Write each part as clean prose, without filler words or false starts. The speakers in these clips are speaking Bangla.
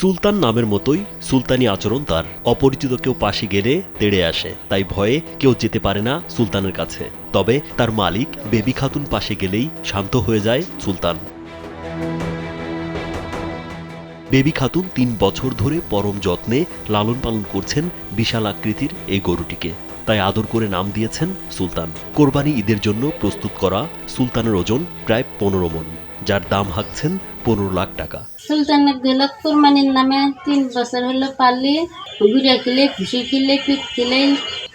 সুলতান নামের মতোই সুলতানি আচরণ তার। অপরিচিত কেউ পাশে গেলে তেড়ে আসে, তাই ভয়ে কেউ যেতে পারে না সুলতানের কাছে। তবে তার মালিক বেবি খাতুন পাশে গেলেই শান্ত হয়ে যায় সুলতান। বেবি খাতুন ৩ বছর ধরে পরম যত্নে লালন পালন করছেন বিশাল আকৃতির এই গরুটিকে। তাই আদর করে নাম দিয়েছেন সুলতান। কোরবানি ঈদের জন্য প্রস্তুত করা সুলতানের ওজন প্রায় ১৫ মণ, যার দাম হাঁকছেন ১৫ লাখ টাকা। সুলতানের গেল কোরবানির নামে ৩ বছর হলো পারলে ঘুরে খেলে খুশি খেলে পিঠ খেলে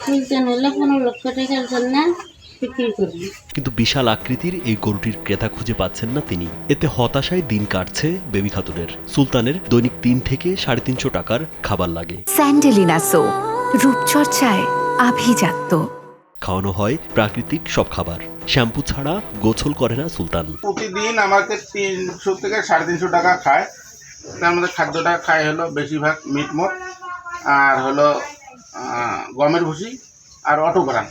সুলতান হলো ১৫ লক্ষ টাকার জন্য বিক্রি করবে। কিন্তু বিশাল আকৃতির এই গরুটির ক্রেতা খুঁজে পাচ্ছেন না তিনি। এতে হতাশায় দিন কাটছে বেবি খাতুনের। সুলতানের দৈনিক ৩ থেকে ৩৫০ টাকার খাবার লাগে। স্যান্ডেলিনা সো, রূপচর্চায় আভিজাত্য। খাওয়ানো হয় প্রাকৃতিক সব খাবার। শ্যাম্পু ছাড়া গোসল করে না সুলতান। প্রতিদিন আমাকে ৩০০ থেকে ৩৫০ টাকা খায়। তার মধ্যে খাদ্যটা খায় হলো বেশিরভাগ মিটমোট আর হলো গমের ভুসি আর অটোগ্রাম।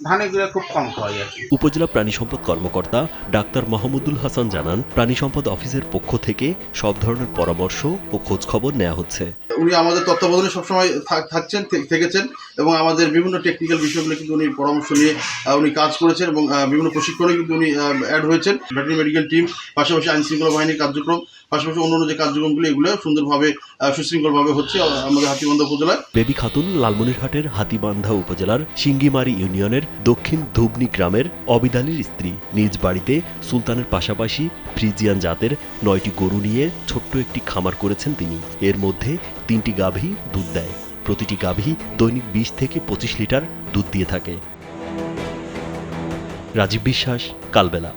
ধানে গুঁড়ো খুব কম খাওয়াই আর কি। উপজেলা প্রাণী সম্পদ কর্মকর্তা ডাক্তার মাহমুদুল হাসান জানান, প্রাণী সম্পদ অফিসের পক্ষ থেকে সব ধরনের পরামর্শ ও খোঁজ খবর নেওয়া হচ্ছে। উনি আমাদের তত্ত্বাবধানে সবসময় থেকেছেন এবং আমাদের বিভিন্ন টেকনিক্যাল বিষয়গুলো কিন্তু উনি পরামর্শ নিয়ে উনি কাজ করেছেন এবং বিভিন্ন প্রশিক্ষণে কিন্তু উনি অ্যাড হয়েছেন। ভেটেরিনারি মেডিকেল টিম, পাশাপাশি আইন শৃঙ্খলা বাহিনীর কার্যক্রম, পাশাপাশি অন্যান্য যে কার্যক্রমগুলো এগুলো সুন্দরভাবে সুশৃঙ্খলভাবে হচ্ছে আমাদের হাতীবান্ধা উপজেলায়। বেবি খাতুন লালমনিরহাটের হাতীবান্ধা উপজেলার সিঙ্গিমারি ইউনিয়নের দক্ষিণ ধুবনি গ্রামের অবিদ আলীর স্ত্রী। নিজ বাড়িতে সুলতানের পাশাপাশি ফ্রিজিয়ান জাতের ৯টি গরু নিয়ে ছোট্ট একটি খামার করেছেন তিনি। এর মধ্যে ৩টি গাভী দুধ দেয়। প্রতিটি গাভী দৈনিক ২০ থেকে ২৫ লিটার দুধ দিয়ে থাকে। রাজীব বিশ্বাস, কালবেলা।